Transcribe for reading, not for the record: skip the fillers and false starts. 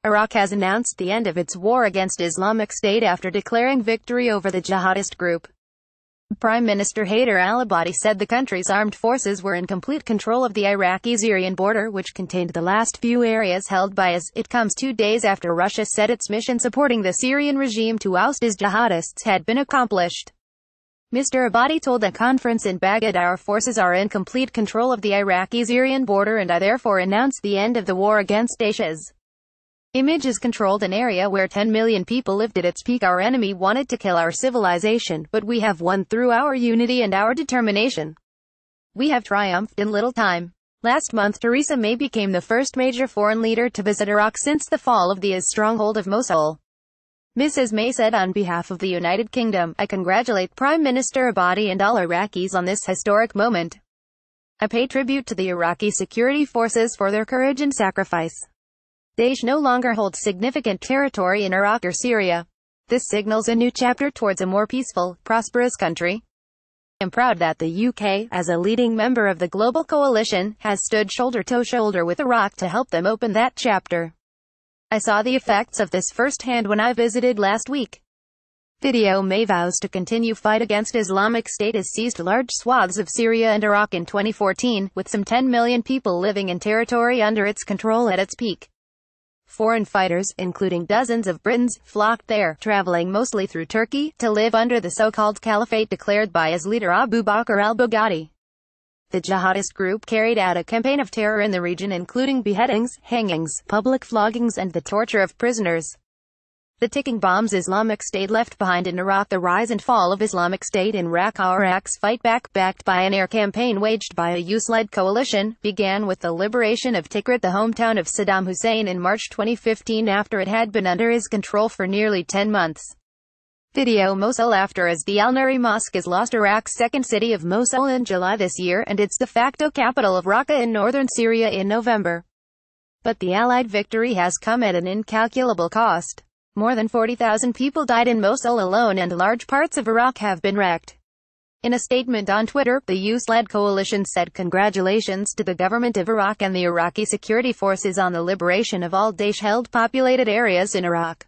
Iraq has announced the end of its war against Islamic State after declaring victory over the jihadist group. Prime Minister Haider al Abadi said the country's armed forces were in complete control of the Iraqi-Syrian border, which contained the last few areas held by IS. It comes 2 days after Russia said its mission supporting the Syrian regime to oust its jihadists had been accomplished. Mr. Abadi told a conference in Bagad Our forces are in complete control of the Iraqi-Syrian border, and I therefore announce the end of the war against IS. Images controlled an area where 10 million people lived at its peak. Our enemy wanted to kill our civilization, but we have won through our unity and our determination. We have triumphed in little time. Last month, Theresa May became the first major foreign leader to visit Iraq since the fall of the IS stronghold of Mosul. Mrs. May said on behalf of the United Kingdom, "I congratulate Prime Minister Abadi and all Iraqis on this historic moment. I pay tribute to the Iraqi security forces for their courage and sacrifice. Daesh no longer holds significant territory in Iraq or Syria. This signals a new chapter towards a more peaceful, prosperous country. I am proud that the UK, as a leading member of the global coalition, has stood shoulder to shoulder with Iraq to help them open that chapter. I saw the effects of this firsthand when I visited last week." Video May vows to continue fight against Islamic State has seized large swaths of Syria and Iraq in 2014, with some 10 million people living in territory under its control at its peak. Foreign fighters, including dozens of Britons, flocked there, traveling mostly through Turkey, to live under the so-called caliphate declared by IS leader Abu Bakr al-Baghdadi. The jihadist group carried out a campaign of terror in the region, including beheadings, hangings, public floggings, and the torture of prisoners. The ticking bombs Islamic State left behind in Iraq. The rise and fall of Islamic State in Iraq's fight back, backed by an air campaign waged by a US-led coalition, began with the liberation of Tikrit, the hometown of Saddam Hussein, in March 2015 after it had been under his control for nearly 10 months. Video Mosul after as the Al-Nuri Mosque is lost. Iraq's second city of Mosul in July this year, and its de facto capital of Raqqa in northern Syria in November. But the Allied victory has come at an incalculable cost. More than 40,000 people died in Mosul alone, and large parts of Iraq have been wrecked. In a statement on Twitter, the US-led coalition said congratulations to the government of Iraq and the Iraqi security forces on the liberation of all Daesh-held populated areas in Iraq.